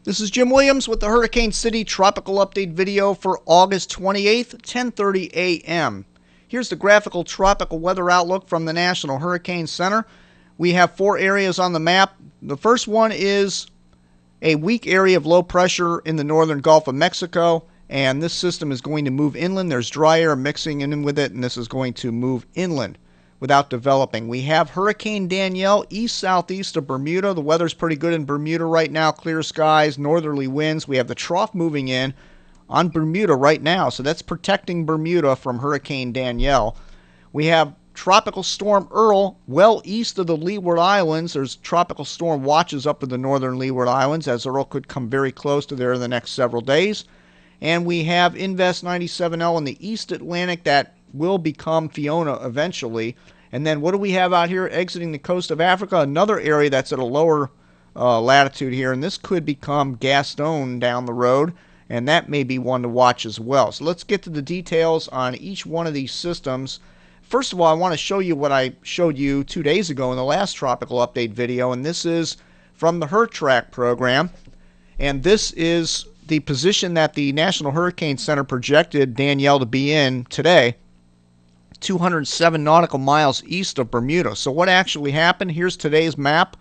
This is Jim Williams with the Hurricane City Tropical Update video for August 28th, 10:30 a.m. Here's the graphical tropical weather outlook from the National Hurricane Center. We have 4 areas on the map. The first one is a weak area of low pressure in the northern Gulf of Mexico, and this system is going to move inland. There's dry air mixing in with it, and this is going to move inland without developing. We have Hurricane Danielle east-southeast of Bermuda. The weather's pretty good in Bermuda right now. Clear skies, northerly winds. We have the trough moving in on Bermuda right now, so that's protecting Bermuda from Hurricane Danielle. We have Tropical Storm Earl well east of the Leeward Islands. There's tropical storm watches up in the northern Leeward Islands, as Earl could come very close to there in the next several days. And we have Invest 97L in the East Atlantic that will become Fiona eventually. And then what do we have out here exiting the coast of Africa? Another area that's at a lower latitude here, and this could become Gaston down the road, and that may be one to watch as well. So let's get to the details on each one of these systems. First of all, I want to show you what I showed you 2 days ago in the last tropical update video, and this is from the HurTrack program, and this is the position that the National Hurricane Center projected Danielle to be in today, 207 nautical miles east of Bermuda. So what actually happened? Here's today's map,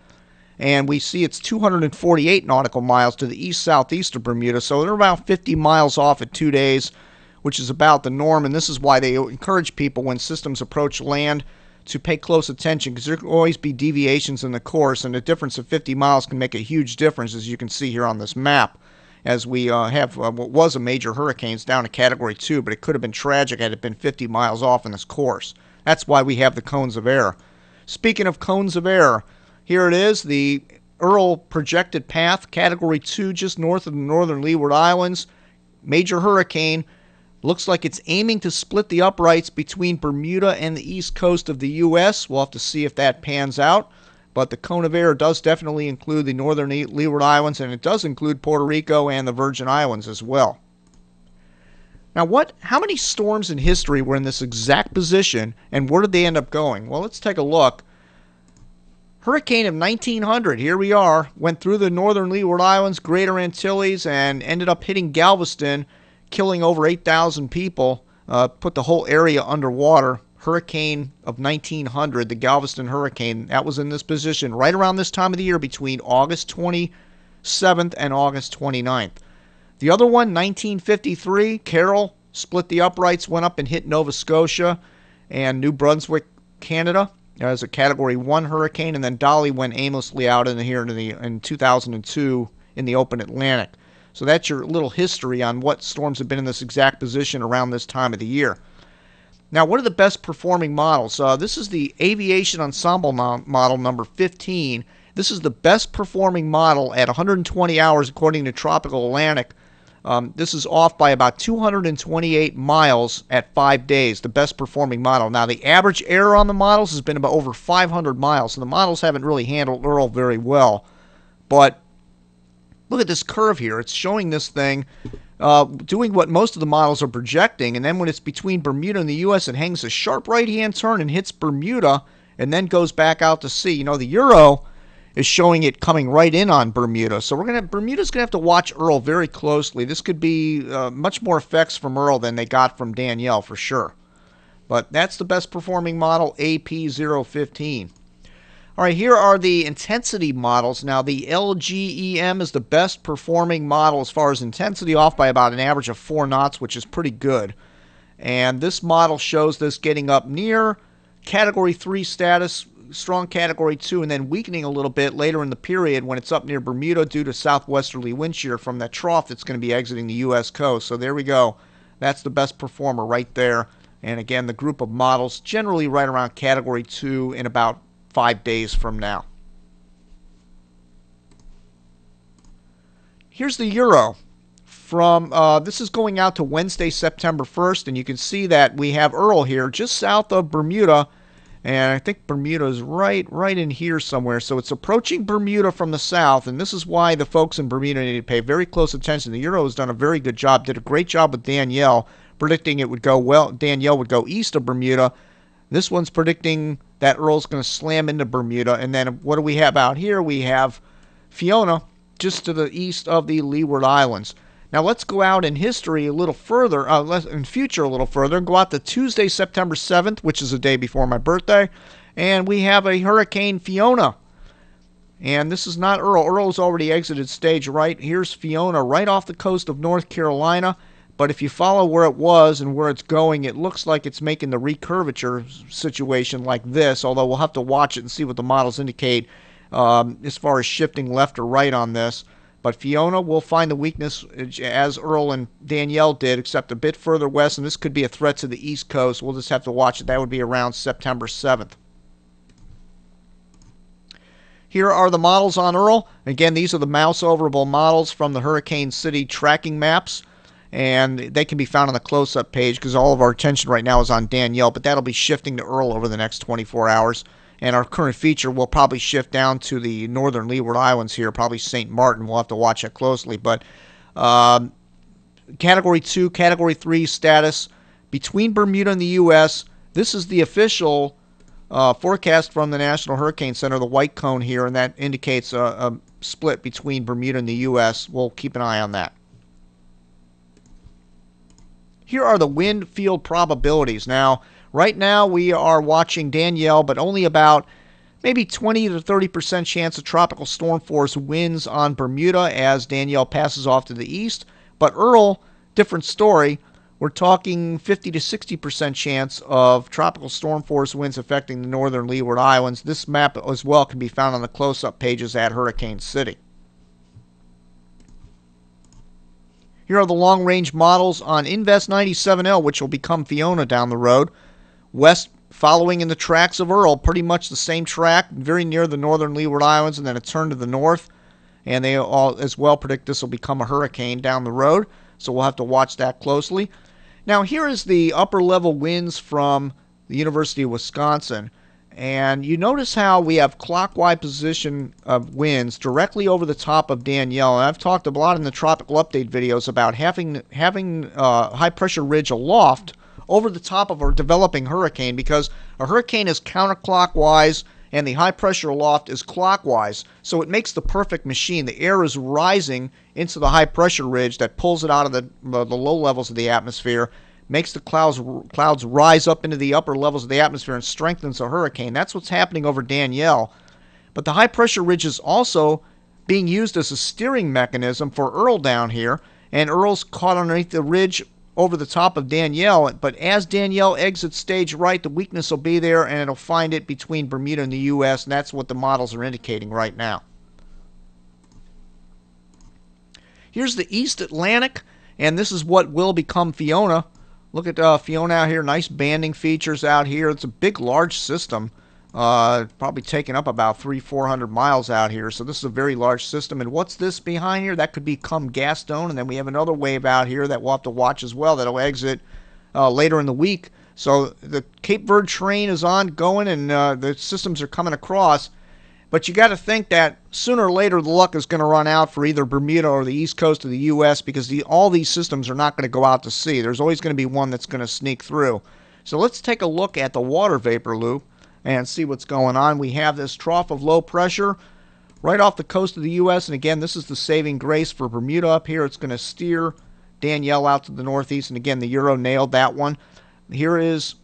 and we see it's 248 nautical miles to the east-southeast of Bermuda. So they're about 50 miles off at 2 days, which is about the norm, and this is why they encourage people when systems approach land to pay close attention, because there can always be deviations in the course, and a difference of 50 miles can make a huge difference, as you can see here on this map, as we have what was a major hurricane. It's down to Category 2, but it could have been tragic had it been 50 miles off in this course. That's why we have the cones of error. Speaking of cones of error, here it is, the Earl projected path, Category 2, just north of the northern Leeward Islands. Major hurricane. Looks like it's aiming to split the uprights between Bermuda and the east coast of the U.S. We'll have to see if that pans out. But the cone of error does definitely include the northern Leeward Islands, and it does include Puerto Rico and the Virgin Islands as well. Now, how many storms in history were in this exact position, and where did they end up going? Well, let's take a look. Hurricane of 1900, here we are, went through the northern Leeward Islands, Greater Antilles, and ended up hitting Galveston, killing over 8,000 people, put the whole area underwater. Hurricane of 1900, the Galveston hurricane, that was in this position right around this time of the year between August 27th and August 29th. The other one, 1953, Carol, split the uprights, went up and hit Nova Scotia and New Brunswick, Canada, as a Category 1 hurricane, and then Dolly went aimlessly out in 2002 in the open Atlantic. So that's your little history on what storms have been in this exact position around this time of the year. Now, what are the best performing models? This is the Aviation Ensemble model number 15. This is the best performing model at 120 hours according to Tropical Atlantic. This is off by about 228 miles at 5 days, the best performing model. Now, the average error on the models has been about over 500 miles, so the models haven't really handled Earl very well. But look at this curve here. It's showing this thing doing what most of the models are projecting, and then when it's between Bermuda and the U.S., it hangs a sharp right-hand turn and hits Bermuda and then goes back out to sea. You know, the Euro is showing it coming right in on Bermuda, so Bermuda's going to have to watch Earl very closely. This could be much more effects from Earl than they got from Danielle for sure. But that's the best performing model, AP015. All right, here are the intensity models. Now, the LGEM is the best performing model as far as intensity, off by about an average of 4 knots, which is pretty good. And this model shows this getting up near Category 3 status, strong Category 2, and then weakening a little bit later in the period when it's up near Bermuda due to southwesterly wind shear from that trough that's going to be exiting the U.S. coast. So there we go. That's the best performer right there. And again, the group of models generally right around Category 2 in about 5 days from now. Here's the Euro. This is going out to Wednesday, September 1st, and you can see that we have Earl here just south of Bermuda, and I think Bermuda is right in here somewhere. So it's approaching Bermuda from the south, and this is why the folks in Bermuda need to pay very close attention. The Euro has done a very good job, did a great job with Danielle, predicting it would go well. Danielle would go east of Bermuda. This one's predicting that Earl's going to slam into Bermuda. And then what do we have out here? We have Fiona just to the east of the Leeward Islands. Now let's go out in history a little further, in future a little further, and go out to Tuesday, September 7th, which is a day before my birthday, and we have a Hurricane Fiona. And this is not Earl. Earl's already exited stage right. Here's Fiona right off the coast of North Carolina. But if you follow where it was and where it's going, it looks like it's making the recurvature situation like this, although we'll have to watch it and see what the models indicate as far as shifting left or right on this. But Fiona will find the weakness as Earl and Danielle did, except a bit further west, and this could be a threat to the east coast. We'll just have to watch it. That would be around September 7th. Here are the models on Earl. Again, these are the mouse-overable models from the Hurricane City tracking maps, and they can be found on the close-up page because all of our attention right now is on Danielle, but that'll be shifting to Earl over the next 24 hours. And our current feature will probably shift down to the northern Leeward Islands here, probably St. Martin. We'll have to watch it closely. But Category 2, Category 3 status between Bermuda and the U.S. This is the official forecast from the National Hurricane Center, the white cone here, and that indicates a split between Bermuda and the U.S. We'll keep an eye on that. Here are the wind field probabilities. Now, right now we are watching Danielle, but only about maybe 20 to 30% chance of tropical storm force winds on Bermuda as Danielle passes off to the east. But Earl, different story. We're talking 50 to 60% chance of tropical storm force winds affecting the northern Leeward Islands. This map as well can be found on the close-up pages at Hurricane City. Here are the long-range models on Invest 97L, which will become Fiona down the road. West following in the tracks of Earl, pretty much the same track, very near the northern Leeward Islands, and then a turn to the north. And they all as well predict this will become a hurricane down the road, so we'll have to watch that closely. Now here is the upper-level winds from the University of Wisconsin. And you notice how we have clockwise position of winds directly over the top of Danielle. And I've talked a lot in the tropical update videos about having high pressure ridge aloft over the top of a developing hurricane, because a hurricane is counterclockwise and the high pressure aloft is clockwise. So it makes the perfect machine. The air is rising into the high pressure ridge that pulls it out of the low levels of the atmosphere, makes the clouds rise up into the upper levels of the atmosphere and strengthens a hurricane. That's what's happening over Danielle. But the high pressure ridge is also being used as a steering mechanism for Earl down here, and Earl's caught underneath the ridge over the top of Danielle. But as Danielle exits stage right, the weakness will be there, and it'll find it between Bermuda and the U.S., and that's what the models are indicating right now. Here's the East Atlantic, and this is what will become Fiona. Look at Fiona out here, nice banding features out here. It's a big, large system, probably taking up about 300-400 miles out here. So this is a very large system. And what's this behind here? That could become Gaston. And then we have another wave out here that we'll have to watch as well that'll exit later in the week. So the Cape Verde train is ongoing, and the systems are coming across. But you got to think that sooner or later the luck is going to run out for either Bermuda or the east coast of the U.S. because all these systems are not going to go out to sea. There's always going to be one that's going to sneak through. So let's take a look at the water vapor loop and see what's going on. We have this trough of low pressure right off the coast of the U.S. And again, this is the saving grace for Bermuda up here. It's going to steer Danielle out to the northeast. And again, the Euro nailed that one. Here is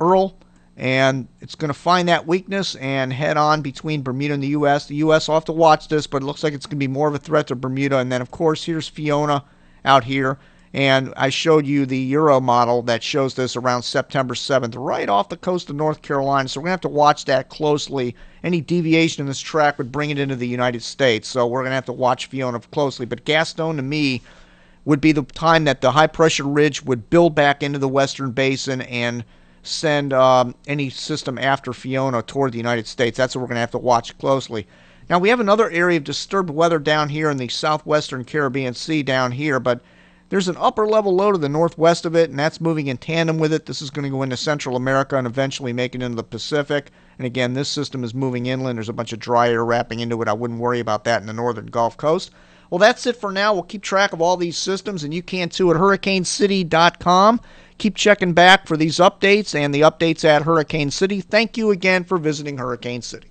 Earl. And it's going to find that weakness and head on between Bermuda and the U.S. The U.S. will have to watch this, but it looks like it's going to be more of a threat to Bermuda. And then, of course, here's Fiona out here. And I showed you the Euro model that shows this around September 7th, right off the coast of North Carolina. So we're going to have to watch that closely. Any deviation in this track would bring it into the United States. So we're going to have to watch Fiona closely. But Gaston, to me, would be the time that the high-pressure ridge would build back into the western basin and send any system after Fiona toward the United States. That's what we're going to have to watch closely. Now, we have another area of disturbed weather down here in the southwestern Caribbean Sea down here, but there's an upper-level low to the northwest of it, and that's moving in tandem with it. This is going to go into Central America and eventually make it into the Pacific. And again, this system is moving inland. There's a bunch of dry air wrapping into it. I wouldn't worry about that in the northern Gulf Coast. Well, that's it for now. We'll keep track of all these systems, and you can too at hurricanecity.com. Keep checking back for these updates and the updates at Hurricane City. Thank you again for visiting Hurricane City.